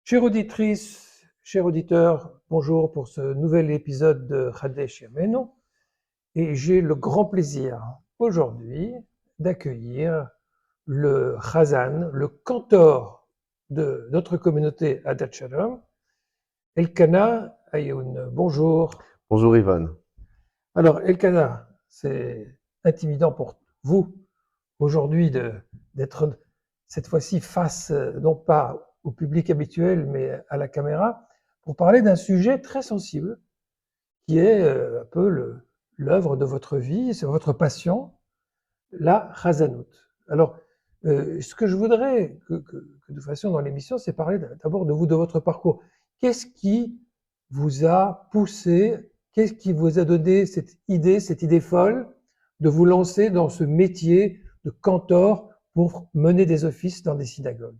Chère auditrice, chers auditeurs, bonjour pour ce nouvel épisode de Chadesh Yamenu. Et j'ai le grand plaisir aujourd'hui d'accueillir le Chazan, le cantor de notre communauté Adat Shalom, Elkana Ayoun. Bonjour. Bonjour Ivan. Alors Elkana, c'est intimidant pour vous aujourd'hui d'être cette fois-ci face, non pas au public habituel, mais à la caméra, pour parler d'un sujet très sensible, qui est un peu l'œuvre de votre vie, c'est votre passion, la Chazanout. Alors, ce que je voudrais que nous fassions dans l'émission, c'est parler d'abord de vous, de votre parcours. Qu'est-ce qui vous a poussé, qu'est-ce qui vous a donné cette idée folle de vous lancer dans ce métier de cantor pour mener des offices dans des synagogues?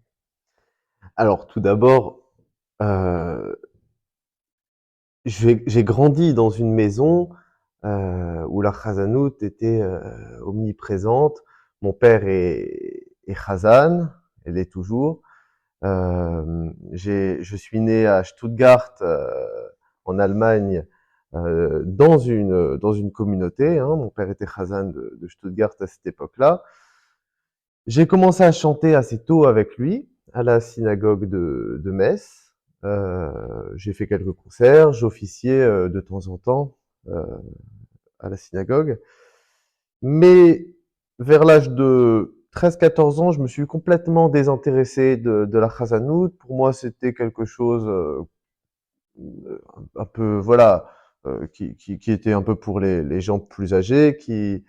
Alors, tout d'abord, j'ai grandi dans une maison où la Chazanout était omniprésente. Mon père est Chazan, elle est toujours. Je suis né à Stuttgart, en Allemagne, dans une communauté. Mon père était Chazan de Stuttgart à cette époque-là. J'ai commencé à chanter assez tôt avec lui à la synagogue de Metz. J'ai fait quelques concerts, j'officiais de temps en temps à la synagogue. Mais vers l'âge de 13-14 ans, je me suis complètement désintéressé de la Chazanout. Pour moi, c'était quelque chose un peu, voilà, qui était un peu pour les gens plus âgés, qui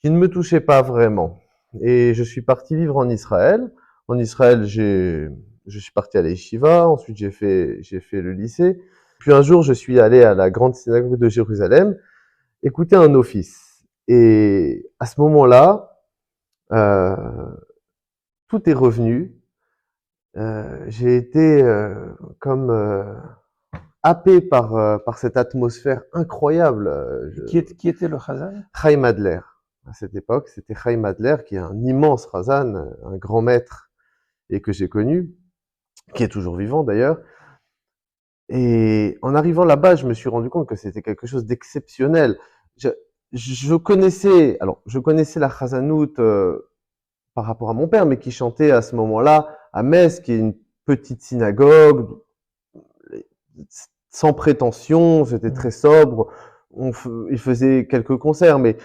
ne me touchait pas vraiment. Et je suis parti vivre en Israël. En Israël, je suis parti à l'Yeshiva, ensuite j'ai fait le lycée. Puis un jour, je suis allé à la grande synagogue de Jérusalem écouter un office. Et à ce moment-là, tout est revenu. J'ai été comme happé par cette atmosphère incroyable. Qui était le Chazan? Chaim Adler. À cette époque, c'était Chaim Adler, qui est un immense Chazan, un grand maître, et que j'ai connu, qui est toujours vivant d'ailleurs. Et en arrivant là-bas, je me suis rendu compte que c'était quelque chose d'exceptionnel. Je connaissais la Chazanout par rapport à mon père, mais qui chantait à ce moment-là à Metz, qui est une petite synagogue, sans prétention, c'était très sobre. Il faisait quelques concerts, mais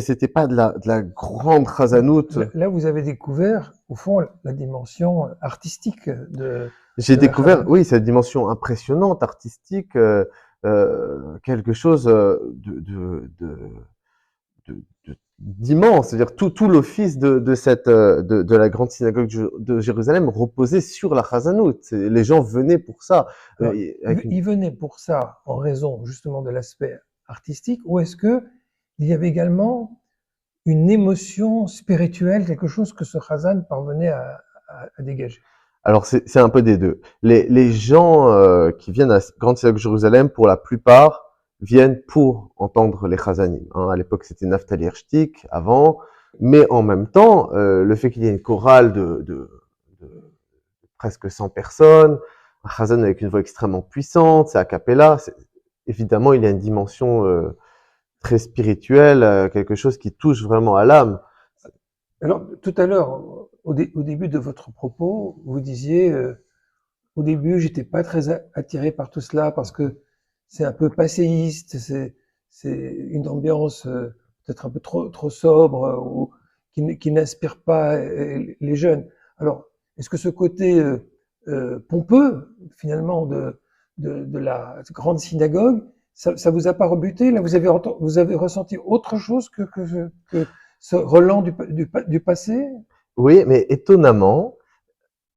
c'était pas de la grande Chazanout. Là, vous avez découvert, au fond, la dimension artistique de... J'ai découvert, oui, cette dimension impressionnante, artistique, quelque chose d'immense. C'est-à-dire tout l'office de la grande synagogue de Jérusalem reposait sur la Chazanout. Les gens venaient pour ça. Alors, ils venaient pour ça en raison justement de l'aspect artistique, ou est-ce que il y avait également une émotion spirituelle, quelque chose que ce Chazan parvenait à dégager? Alors c'est un peu des deux. Les gens qui viennent à la grande synagogue de Jérusalem, pour la plupart, viennent pour entendre les Chazanim. À l'époque, c'était Naftali Hershtik, avant, mais en même temps, le fait qu'il y ait une chorale de presque 100 personnes, un Chazan avec une voix extrêmement puissante, c'est a cappella, évidemment, il y a une dimension très spirituelle, quelque chose qui touche vraiment à l'âme. Alors, tout à l'heure, au début de votre propos, vous disiez, au début, j'étais pas très attiré par tout cela parce que c'est un peu passéiste, c'est une ambiance peut-être un peu trop sobre ou qui n'inspire pas les jeunes. Alors, est-ce que ce côté pompeux, finalement, de la grande synagogue, ça vous a pas rebuté? Là, vous avez ressenti autre chose que ce relent du passé? Oui, mais étonnamment,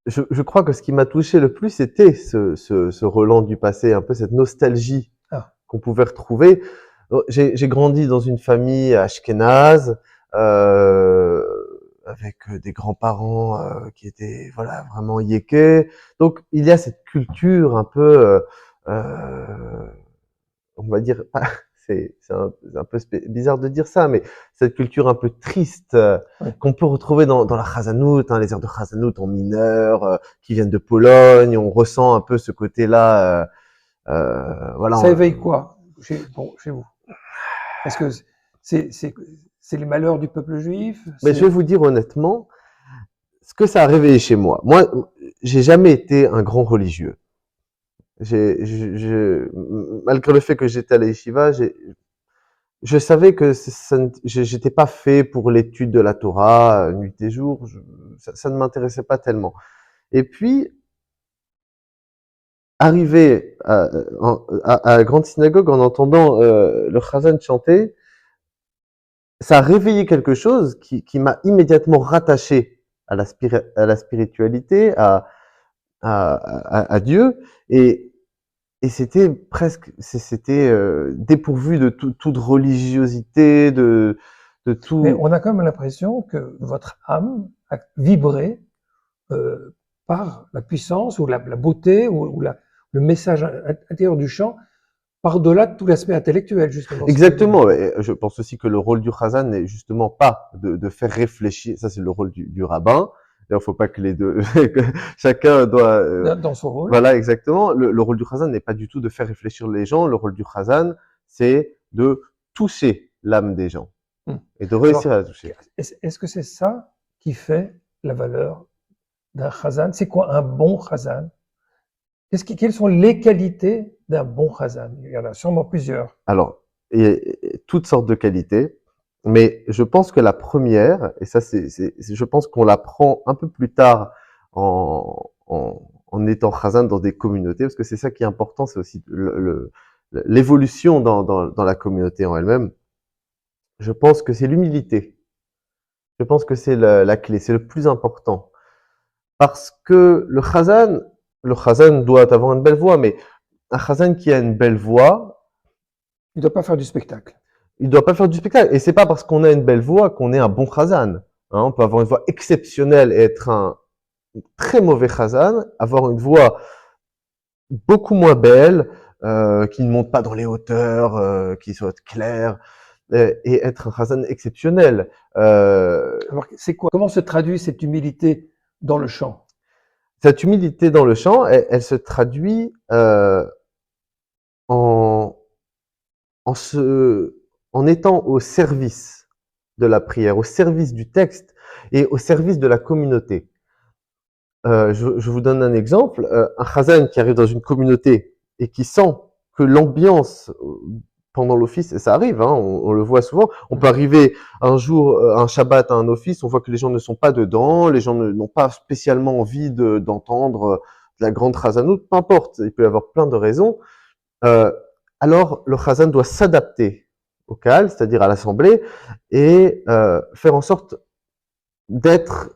je crois que ce qui m'a touché le plus, c'était ce relent du passé, un peu cette nostalgie Ah, qu'on pouvait retrouver. J'ai grandi dans une famille ashkénaze, avec des grands-parents qui étaient voilà vraiment yékés. Donc il y a cette culture un peu, on va dire, c'est un peu bizarre de dire ça, mais cette culture un peu triste oui. qu'on peut retrouver dans la Chazanout, hein, les airs de Chazanout en mineur, qui viennent de Pologne. On ressent un peu ce côté-là. Voilà. Ça éveille quoi chez vous? Est-ce que c'est c'est c'est les malheurs du peuple juif? Mais je vais C'est vous dire honnêtement, ce que ça a réveillé chez moi. Moi, j'ai jamais été un grand religieux. Malgré le fait que j'étais à la yeshiva, je savais que j'étais pas fait pour l'étude de la Torah nuit et jour. Ça ne m'intéressait pas tellement. Et puis, arrivé à la grande synagogue en entendant le Chazan chanter, ça a réveillé quelque chose qui m'a immédiatement rattaché à la spiritualité, à Dieu, et, et c'était presque, c'était dépourvu de toute religiosité, de mais tout. on a quand même l'impression que votre âme a vibré par la puissance ou la beauté ou le message intérieur du chant, par-delà de tout l'aspect intellectuel, justement, si je puis dire. Exactement. Et je pense aussi que le rôle du Chazan n'est justement pas de faire réfléchir. Ça, c'est le rôle du rabbin. D'ailleurs, faut pas que les deux, que chacun doit, Dans son rôle. voilà, exactement. Le rôle du Chazan n'est pas du tout de faire réfléchir les gens. Le rôle du Chazan, c'est de toucher l'âme des gens Hmm. et de Alors, réussir à la toucher. est-ce que c'est ça qui fait la valeur d'un chazan? C'est quoi un bon chazan? Quelles sont les qualités d'un bon chazan? Il y en a sûrement plusieurs. Alors, il y a toutes sortes de qualités, mais je pense que la première, et ça, je pense qu'on l'apprend un peu plus tard en étant chazan dans des communautés, parce que c'est ça qui est important, c'est aussi l'évolution dans la communauté en elle-même. Je pense que c'est l'humilité. Je pense que c'est la clé, c'est le plus important. Parce que le chazan doit avoir une belle voix, mais un chazan qui a une belle voix, Il ne doit pas faire du spectacle. il doit pas faire du spectacle. Et c'est pas parce qu'on a une belle voix qu'on est un bon chazan. Hein, on peut avoir une voix exceptionnelle et être un très mauvais chazan, avoir une voix beaucoup moins belle, qui ne monte pas dans les hauteurs, qui soit claire, et être un chazan exceptionnel. Alors, c'est quoi? Comment se traduit cette humilité dans le chant? Cette humilité dans le chant, elle se traduit en, en, se, en étant au service de la prière, au service du texte et au service de la communauté. Je vous donne un exemple. Un chazan qui arrive dans une communauté et qui sent que l'ambiance pendant l'office, et ça arrive, hein, on le voit souvent, on peut arriver un jour, un Shabbat à un office, on voit que les gens ne sont pas dedans, les gens n'ont pas spécialement envie d'entendre de la grande chazanout, peu importe, il peut y avoir plein de raisons. Alors le chazan doit s'adapter au CAL, c'est-à-dire à l'assemblée, et faire en sorte d'être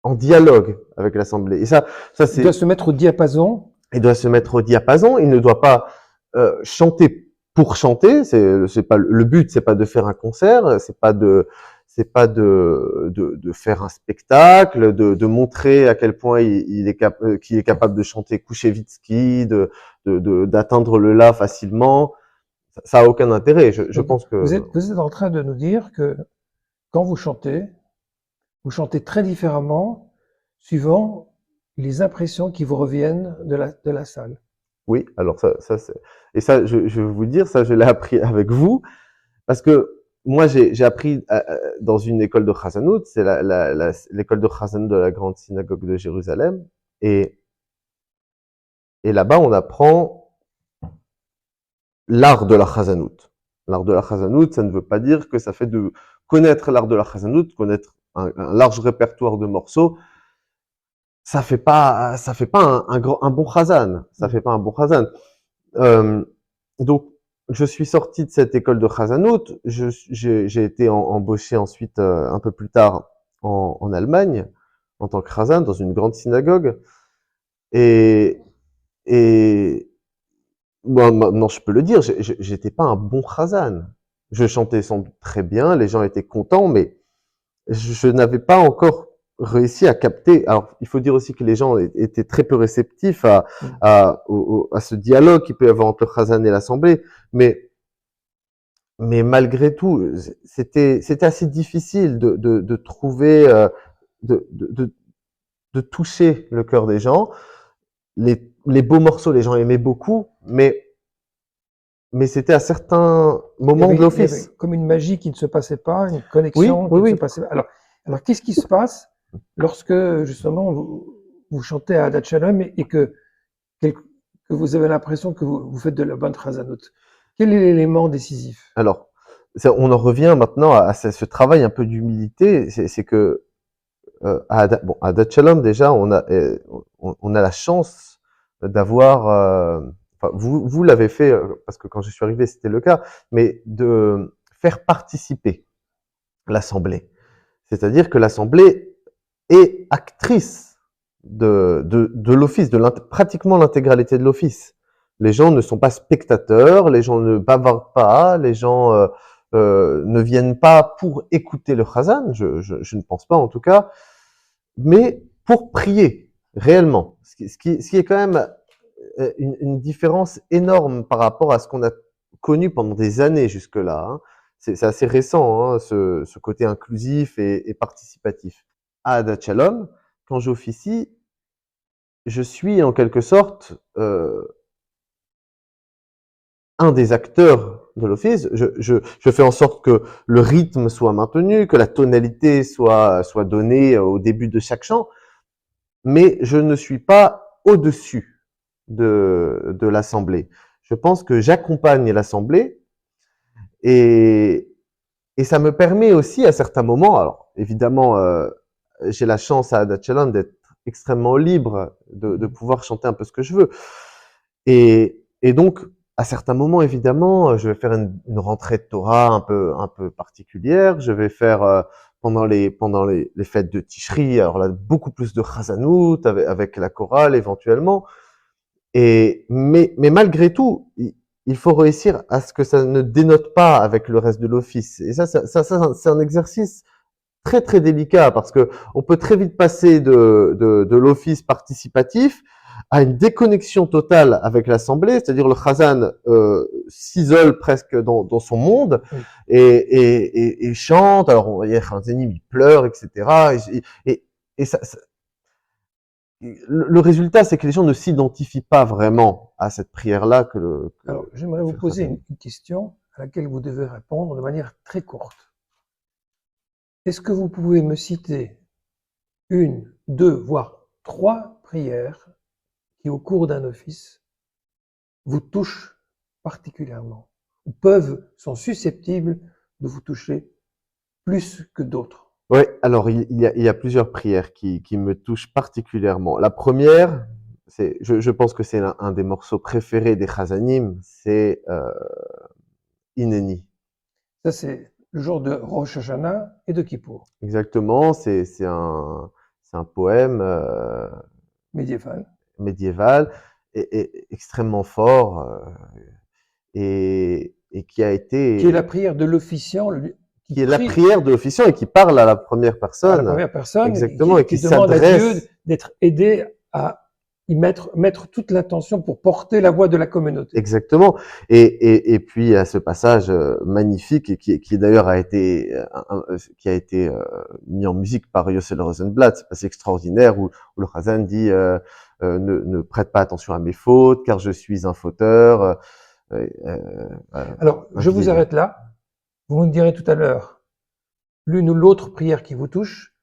en dialogue avec l'assemblée. Et ça Il doit c'est, se mettre au diapason. il doit se mettre au diapason. Il ne doit pas chanter pour chanter. C'est pas le but, c'est pas de faire un concert, c'est pas de faire un spectacle, de montrer à quel point qu'il est capable de chanter Kouchevitsky, d'atteindre le la facilement. Ça a aucun intérêt. Je Donc, pense que vous êtes en train de nous dire que quand vous chantez très différemment suivant les impressions qui vous reviennent de la salle. oui. Alors et ça, je vais vous dire, ça, je l'ai appris avec vous. Parce que moi, j'ai appris dans une école de Chazanout, c'est l'école de Chazanout de la grande synagogue de Jérusalem. Et, et là-bas, on apprend l'art de la Chazanout. L'art de la Chazanout, ça ne veut pas dire que ça fait de connaître l'art de la Chazanout, connaître un large répertoire de morceaux. ça fait pas un bon Chazan. Ça fait pas un bon Chazan. Donc, je suis sorti de cette école de Chazanout. J'ai été embauché ensuite, un peu plus tard, en Allemagne, en tant que Chazan, dans une grande synagogue. Et, et moi, maintenant, je peux le dire, j'étais pas un bon Chazan. Je chantais sans doute très bien, les gens étaient contents, mais je n'avais pas encore réussi à capter. Alors, il faut dire aussi que les gens étaient très peu réceptifs à ce dialogue qu'il peut y avoir entre le Chazan et l'Assemblée. Mais malgré tout, c'était assez difficile de trouver, de, de, de, de toucher le cœur des gens. Les beaux morceaux, les gens aimaient beaucoup, mais c'était à certains moments de il y avait l'office. comme une magie qui ne se passait pas, une Oui, connexion oui, qui ne se oui. passait pas. Alors qu'est-ce qui se passe lorsque justement vous chantez à Adat Shalom et que vous avez l'impression que vous faites de la bonne Chazanout? Quel est l'élément décisif? Alors, on en revient maintenant à ce travail un peu d'humilité. C'est que à Dat Shalom, déjà, on a la chance d'avoir, enfin, vous l'avez fait, parce que quand je suis arrivé, c'était le cas, mais de faire participer l'Assemblée. C'est-à-dire que l'Assemblée est actrice de l'office, pratiquement l'intégralité de l'office. Les gens ne sont pas spectateurs, les gens ne bavardent pas, les gens ne viennent pas pour écouter le Chazan, je ne pense pas en tout cas, mais pour prier réellement. Ce qui est quand même une différence énorme par rapport à ce qu'on a connu pendant des années jusque-là. Hein. C'est assez récent, hein, ce côté inclusif et participatif. À Adat Shalom, quand j'officie, je suis en quelque sorte un des acteurs de l'office. Je fais en sorte que le rythme soit maintenu, que la tonalité soit donnée au début de chaque chant, mais je ne suis pas au-dessus de l'Assemblée. Je pense que j'accompagne l'Assemblée et, et ça me permet aussi à certains moments, alors évidemment, j'ai la chance à Adat Shalom d'être extrêmement libre, de pouvoir chanter un peu ce que je veux. Et donc, à certains moments, évidemment, je vais faire une rentrée de Torah un peu particulière. Je vais faire pendant les fêtes de Tishri, alors là, beaucoup plus de Chazanout avec la chorale éventuellement. Mais malgré tout, il faut réussir à ce que ça ne dénote pas avec le reste de l'office. Et ça c'est un exercice très très délicat parce que on peut très vite passer de l'office participatif à une déconnexion totale avec l'Assemblée, c'est-à-dire le Chazan s'isole presque dans son monde Oui. et chante. Alors on voyait Chazanim, il pleure, etc. Et le résultat, c'est que les gens ne s'identifient pas vraiment à cette prière-là Alors, j'aimerais vous poser une question à laquelle vous devez répondre de manière très courte. Est-ce que vous pouvez me citer une, deux, voire trois prières qui, au cours d'un office, vous touchent particulièrement, ou sont susceptibles de vous toucher plus que d'autres? Oui, alors il y a plusieurs prières qui me touchent particulièrement. La première, je pense que c'est un des morceaux préférés des Chazanim, c'est Hineni. Ça, c'est le jour de Rosh Hashanah et de Kippour, Exactement, c'est un poème médiéval. médiéval et extrêmement fort et qui a Qui est la été prière de l'officiant qui qui est la prie prière de l'officiant et qui parle à la première à la personne, première personne exactement, et qui qui demande à Dieu s'adresse d'être aidé à y mettre toute l'attention pour porter la voix de la communauté. exactement. Et puis à ce passage magnifique et qui d'ailleurs qui a été mis en musique par Yossel Rosenblatt, c'est extraordinaire où le Chazan dit ne prête pas attention à mes fautes car je suis un fauteur. Alors, Un je vous vieillard. arrête là. Vous me direz tout à l'heure l'une ou l'autre prière qui vous touche.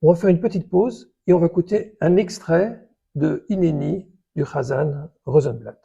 On va faire une petite pause et on va écouter un extrait de Hineni du Chazan Rosenblatt.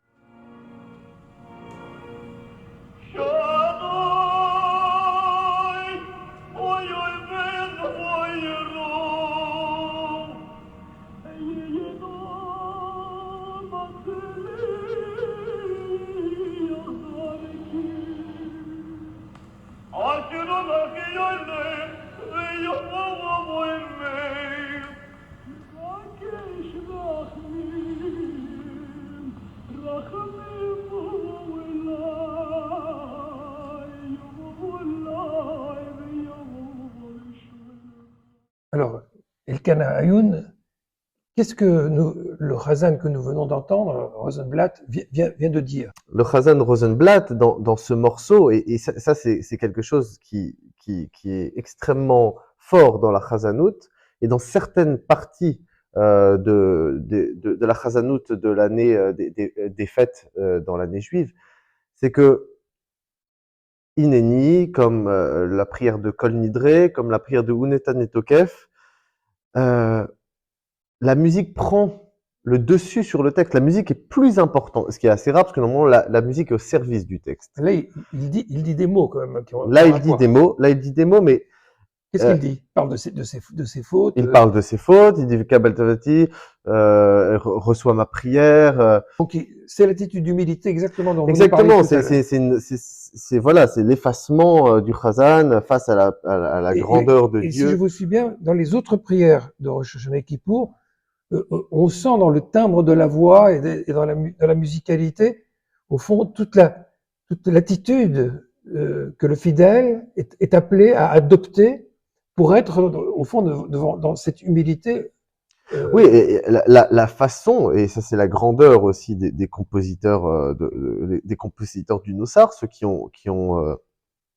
Elkana Ayoun, qu'est-ce que le Chazan que nous venons d'entendre, Rosenblatt, vient de dire? Le Chazan Rosenblatt, dans ce morceau, et ça c'est quelque chose qui est extrêmement fort dans la Chazanout, et dans certaines parties de la Chazanout de l'année des fêtes dans l'année juive, c'est que Hineni, comme la prière de Kol Nidre, comme la prière de Unetan et Tokef, la musique prend le dessus sur le texte. La musique est plus importante, ce qui est assez rare parce que normalement la musique est au service du texte. Là, il dit des mots quand même. Là, il dit des mots. Là, il dit des mots, mais qu'est-ce qu'il dit? Il parle de ses fautes. Il parle de ses fautes. Il dit Kabel Tavati, reçois ma prière. Donc c'est l'attitude d'humilité exactement dont Exactement. vous parlez. C'est voilà, c'est l'effacement du Chazan face à la grandeur de Dieu. Et Dieu. si je vous suis bien, dans les autres prières de Rosh Hashanah et Kippour, on sent dans le timbre de la voix et dans la musicalité, au fond, toute l'attitude que le fidèle est appelé à adopter pour être, au fond, dans cette humilité. Oui, et la façon, et ça c'est la grandeur aussi des compositeurs, des compositeurs du Nossar, ceux qui ont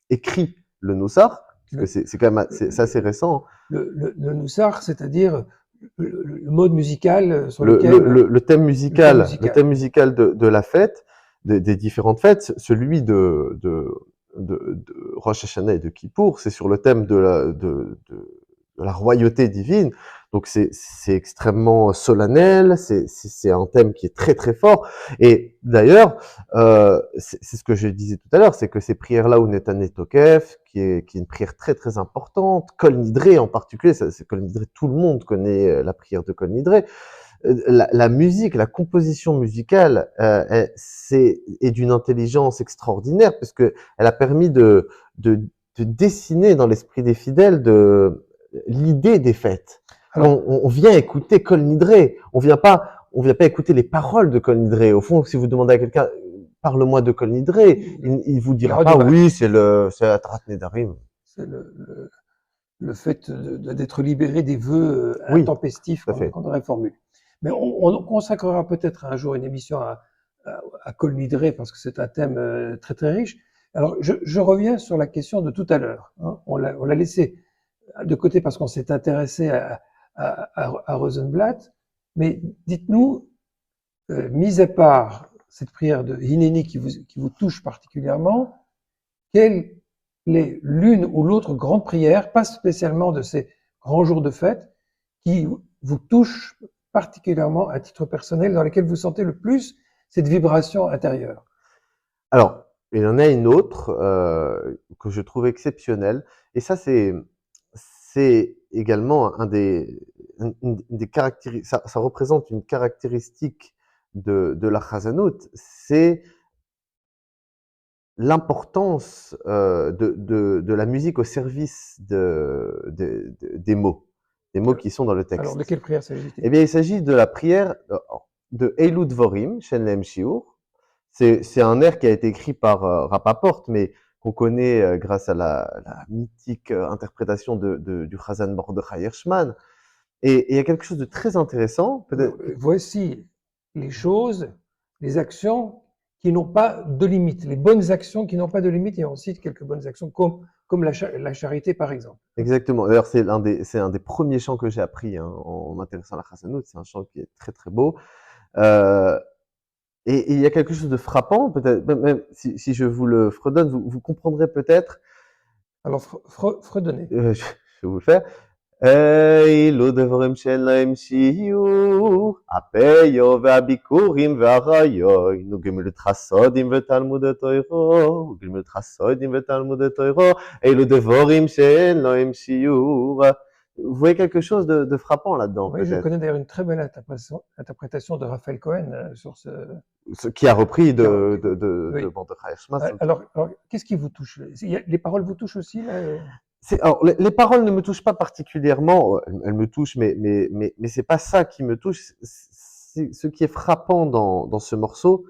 écrit le Nossar, parce que c'est quand même c'est assez récent. Le Nossar, c'est-à-dire le mode musical sur le thème musical de la fête, des différentes fêtes, celui de Rosh Hashanah et de Kippour, c'est sur le thème de la royauté divine. Donc c'est extrêmement solennel, c'est un thème qui est très très fort. Et d'ailleurs, c'est ce que je disais tout à l'heure, c'est que ces prières-là, où Netan et Tokef, qui est une prière très très importante, Kol Nidre en particulier, c'est Kol Nidre, tout le monde connaît la prière de Kol Nidre. La musique, la composition musicale est d'une intelligence extraordinaire, parce que elle a permis de dessiner dans l'esprit des fidèles l'idée des fêtes. Alors, on vient écouter Kol Nidre, on vient pas écouter les paroles de Kol Nidre. Au fond, si vous demandez à quelqu'un, parle-moi de Kol Nidre, il vous dira pas, oui, c'est la Tarat Nedarim. C'est le fait d'être libéré des vœux intempestifs qu'on aurait formulés. Mais on consacrera peut-être un jour une émission à Kol Nidre, parce que c'est un thème très très riche. Alors, je reviens sur la question de tout à l'heure. Hein. On l'a laissé de côté parce qu'on s'est intéressé à Rosenblatt. Mais dites-nous, mis à part cette prière de Hineni qui vous touche particulièrement, quelle est l'une ou l'autre grande prière, pas spécialement de ces grands jours de fête, qui vous touche particulièrement à titre personnel, dans lesquelles vous sentez le plus cette vibration intérieure? Alors, il y en a une autre que je trouve exceptionnelle, et ça c'est également une des caractéristiques, ça représente une caractéristique de la Chazanout, c'est l'importance de la musique au service des mots qui sont dans le texte. Alors, de quelle prière s'agit-il? Eh bien, il s'agit de la prière de Eilu Dvorim, Shen Lehem Shiur. C'est un air qui a été écrit par Rapaport, mais qu'on connaît grâce à la mythique interprétation du Chazan Mordechai Hirschman. Et il y a quelque chose de très intéressant. Voici les choses, les actions qui n'ont pas de limite, les bonnes actions qui n'ont pas de limite, et on cite quelques bonnes actions comme la charité par exemple. Exactement. D'ailleurs, c'est un des premiers chants que j'ai appris en m'intéressant à la Chazanout. C'est un chant qui est très très beau. Et il y a quelque chose de frappant, peut-être, même si je vous le fredonne, vous comprendrez peut-être. Alors, fredonnez. Je vais vous le faire. אילו דברים שלהם שיהיו, הפיו והביקורים והריוי, גמילות חסודים ותלמודי תוירו, גמילות חסודים ותלמודי תוירו, אילו דברים שלהם שיהיו. Vous voyez quelque chose de frappant là-dedans, oui, peut-être. Je connais d'ailleurs une très belle interprétation de Raphaël Cohen sur ce qui a repris de Mordechai Hirschman. Alors, qu'est-ce qui vous touche? Les paroles vous touchent aussi là? Alors, les paroles ne me touchent pas particulièrement. Elles me touchent, mais c'est pas ça qui me touche. Ce qui est frappant dans ce morceau,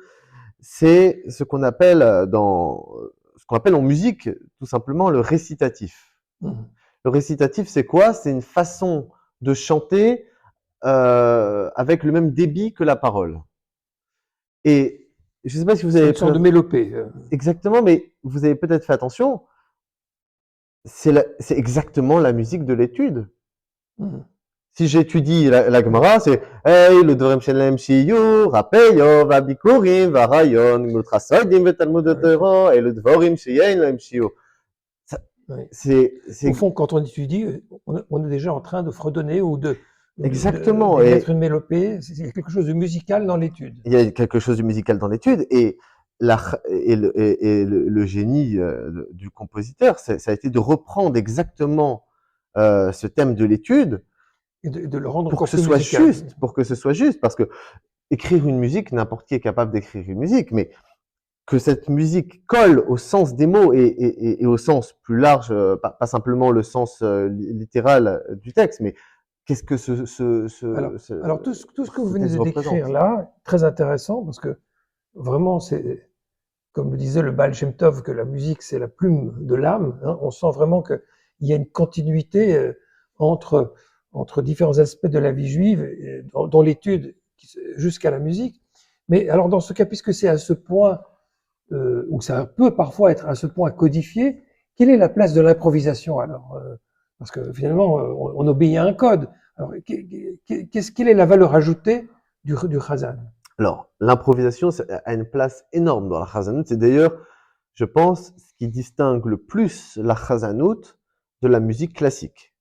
c'est ce qu'on appelle en musique tout simplement le récitatif. Le récitatif, c'est quoi? C'est une façon de chanter avec le même débit que la parole. Et je ne sais pas si vous C'est avez une sorte de mélopée. exactement, mais vous avez peut-être fait attention, c'est exactement la musique de l'étude. Mhm. Si j'étudie la Gemara, c'est Hey, le Dvorem Shelem Shiyu, Rapeyo, Vabikurim, Varayon, Multrasoidim, Vetalmud Torah, et le Dvorim Sheyen Lem Shiyu. Oui. C'est Au fond, quand on étudie, on est déjà en train de fredonner ou exactement. d'émettre Et une mélopée. Il y a quelque chose de musical dans l'étude. il y a quelque chose de musical dans l'étude et le génie du compositeur, ça a été de reprendre exactement ce thème de l'étude Et de le rendre pour que encore ce plus soit musical. juste, pour que ce soit juste, parce que écrire une musique, n'importe qui est capable d'écrire une musique, mais que cette musique colle au sens des mots et au sens plus large, pas simplement le sens littéral du texte, mais qu'est-ce que Alors tout ce que vous ce venez texte de décrire représente. là, très intéressant, parce que vraiment, c'est, comme le disait le Baal Shem Tov, que la musique, c'est la plume de l'âme. Hein. On sent vraiment qu'il y a une continuité entre, entre différents aspects de la vie juive, dans l'étude jusqu'à la musique. Mais alors dans ce cas, puisque c'est à ce point, où ça peut parfois être à ce point codifié, quelle est la place de l'improvisation alors parce que finalement, on obéit à un code. Alors, quelle est la valeur ajoutée du Chazan? Alors, l'improvisation a une place énorme dans la Chazanout. C'est d'ailleurs, je pense, ce qui distingue le plus la Chazanout de la musique classique.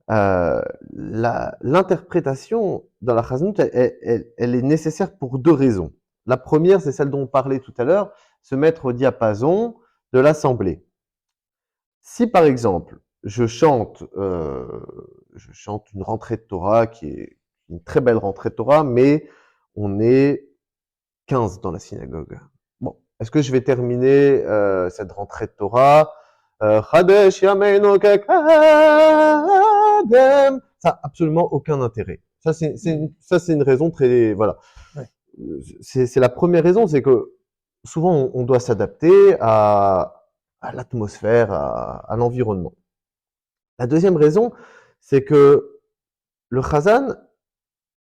L'interprétation dans la Chazanout, elle est nécessaire pour deux raisons. La première, c'est celle dont on parlait tout à l'heure, se mettre au diapason de l'assemblée. Si par exemple, je chante une rentrée de Torah qui est une très belle rentrée de Torah, mais on est 15 dans la synagogue. Bon, est-ce que je vais terminer cette rentrée de Torah Chadesh Yameinu Kekadem. Ça n'a absolument aucun intérêt. Ça, c'est une raison très... Voilà. Ouais. C'est la première raison, c'est que souvent, on doit s'adapter à l'atmosphère, à l'environnement. La deuxième raison, c'est que le Chazan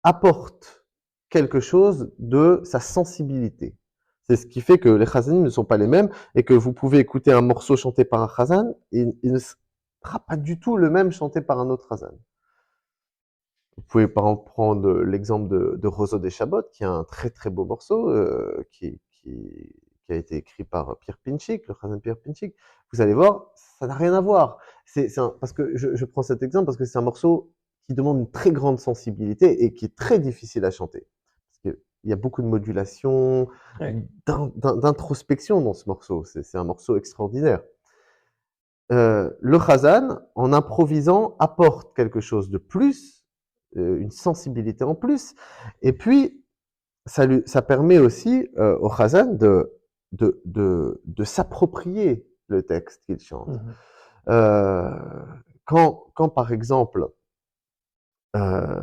apporte quelque chose de sa sensibilité. C'est ce qui fait que les chazanim ne sont pas les mêmes et que vous pouvez écouter un morceau chanté par un chazan et il ne sera pas du tout le même chanté par un autre chazan. Vous pouvez par exemple prendre l'exemple de Roseau des Chabot, qui est un très très beau morceau qui a été écrit par Pierre Pinchik, le chazan Pierre Pinchik. Vous allez voir, ça n'a rien à voir. Parce que je prends cet exemple parce que c'est un morceau qui demande une très grande sensibilité et qui est très difficile à chanter. Parce qu'il y a beaucoup de modulation, Ouais. d'introspection dans ce morceau. C'est un morceau extraordinaire. Le chazan, en improvisant, apporte quelque chose de plus, une sensibilité en plus, et puis ça permet aussi au chazan de s'approprier le texte qu'il chante. Mhm. Euh, quand par exemple euh,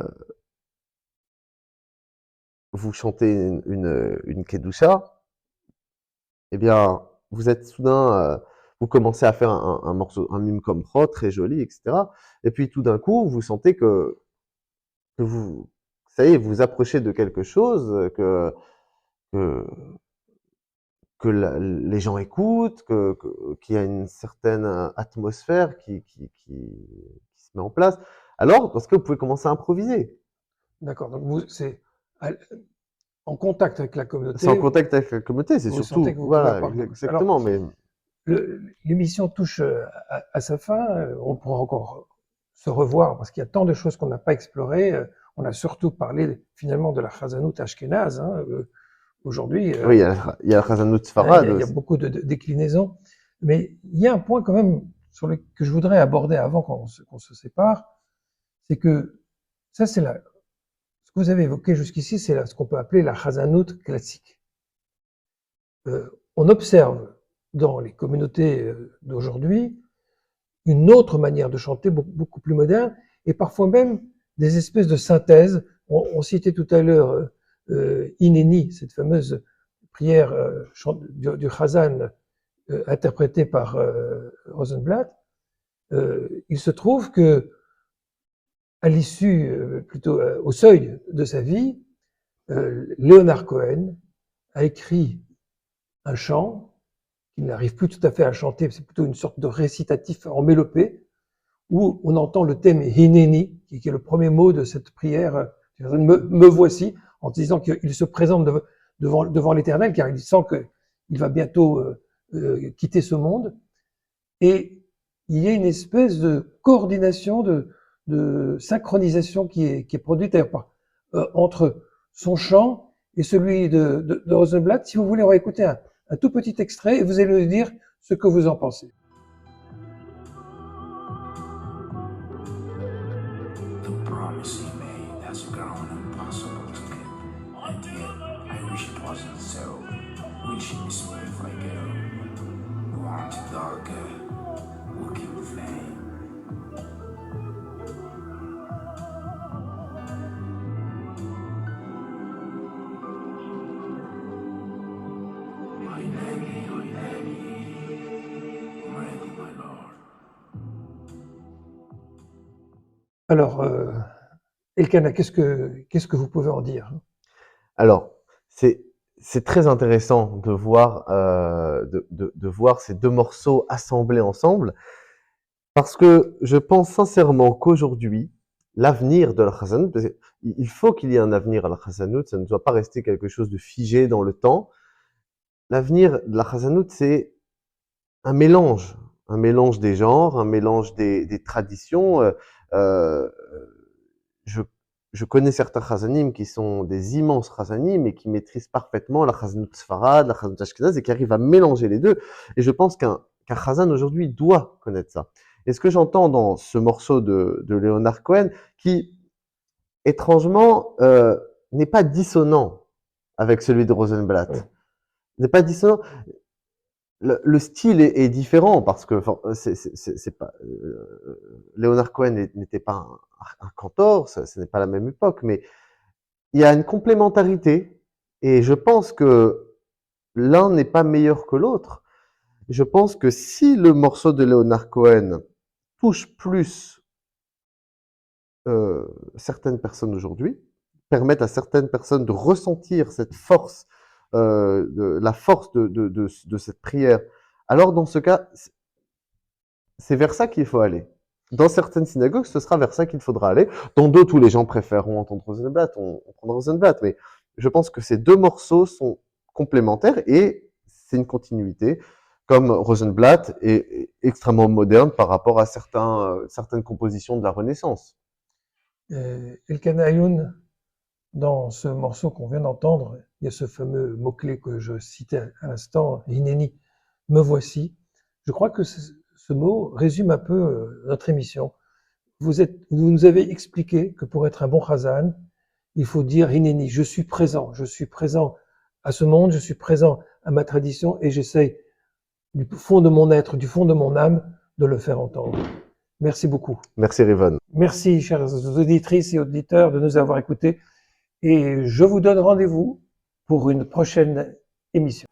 vous chantez une kedusha, eh bien vous êtes soudain, vous commencez à faire un morceau, un mime comme pro, très joli, etc. Et puis tout d'un coup, vous sentez que ça y est, vous vous approchez de quelque chose que, les gens écoutent, qu'il y a une certaine atmosphère qui se met en place. Alors, parce que vous pouvez commencer à improviser. D'accord. Donc c'est en contact avec la C'est en communauté, contact avec la communauté, c'est vous sentez surtout, que vous pouvez voilà, apporter quelque chose. Alors, exactement, mais l'émission touche à sa fin. On pourra encore se revoir parce qu'il y a tant de choses qu'on n'a pas explorées. On a surtout parlé finalement de la Chazanout Ashkenaz. Hein, aujourd'hui, oui, il y a la Chazanout hein, Sfarad il y a aussi. beaucoup de déclinaisons. Mais il y a un point quand même que je voudrais aborder avant qu'on se sépare, c'est que ça, c'est ce que vous avez évoqué jusqu'ici, c'est ce qu'on peut appeler la Chazanout classique. On observe dans les communautés d'aujourd'hui une autre manière de chanter, beaucoup plus moderne, et parfois même des espèces de synthèses. On citait tout à l'heure Inéni, cette fameuse prière du Chazan interprétée par Rosenblatt. Il se trouve que à l'issue, plutôt au seuil de sa vie, Leonard Cohen a écrit un chant qu'il n'arrive plus tout à fait à chanter, c'est plutôt une sorte de récitatif en mélopée, où on entend le thème Hineni, qui est le premier mot de cette prière, me voici, en disant qu'il se présente devant l'Éternel, car il sent qu'il va bientôt quitter ce monde. Et il y a une espèce de coordination, de synchronisation qui est produite entre son chant et celui de Rosenblatt. Si vous voulez, on va écouter un tout petit extrait et vous allez nous dire ce que vous en pensez. Alors, Elkana, qu'est-ce que vous pouvez en dire? Alors, c'est très intéressant de voir de voir ces deux morceaux assemblés ensemble, parce que je pense sincèrement qu'aujourd'hui, l'avenir de la Chazanout, parce qu'il faut qu'il y ait un avenir à la Chazanout, ça ne doit pas rester quelque chose de figé dans le temps. L'avenir de la Chazanout, c'est un mélange des genres, un mélange des traditions. Je connais certains chazanim qui sont des immenses chazanim et qui maîtrisent parfaitement la chazanout sfarad, la chazanout ashkenaz et qui arrivent à mélanger les deux. Et je pense qu'un chazan aujourd'hui doit connaître ça. Et ce que j'entends dans ce morceau de Leonard Cohen, qui étrangement n'est pas dissonant avec celui de Rosenblatt, n'est pas dissonant. Le style est différent parce que c'est pas Leonard Cohen n'était pas un cantor, ce n'est pas la même époque, mais il y a une complémentarité et je pense que l'un n'est pas meilleur que l'autre. Je pense que si le morceau de Leonard Cohen touche plus certaines personnes aujourd'hui, permettent à certaines personnes de ressentir cette force, la force de cette prière, alors dans ce cas, c'est vers ça qu'il faut aller. Dans certaines synagogues, ce sera vers ça qu'il faudra aller. Dans d'autres où les gens préféreront entendre Rosenblatt, on prendra Rosenblatt. Mais je pense que ces deux morceaux sont complémentaires et c'est une continuité, comme Rosenblatt est extrêmement moderne par rapport à certaines compositions de la Renaissance. Elkana Ayoun, dans ce morceau qu'on vient d'entendre, il y a ce fameux mot-clé que je citais à l'instant, Hineni, me voici. Je crois que ce mot résume un peu notre émission. Vous nous avez expliqué que pour être un bon chazan, il faut dire Hineni, je suis présent à ce monde, je suis présent à ma tradition et j'essaye du fond de mon être, du fond de mon âme, de le faire entendre. Merci beaucoup. Merci Rivon. Merci chères auditrices et auditeurs de nous avoir écoutés et je vous donne rendez-vous pour une prochaine émission.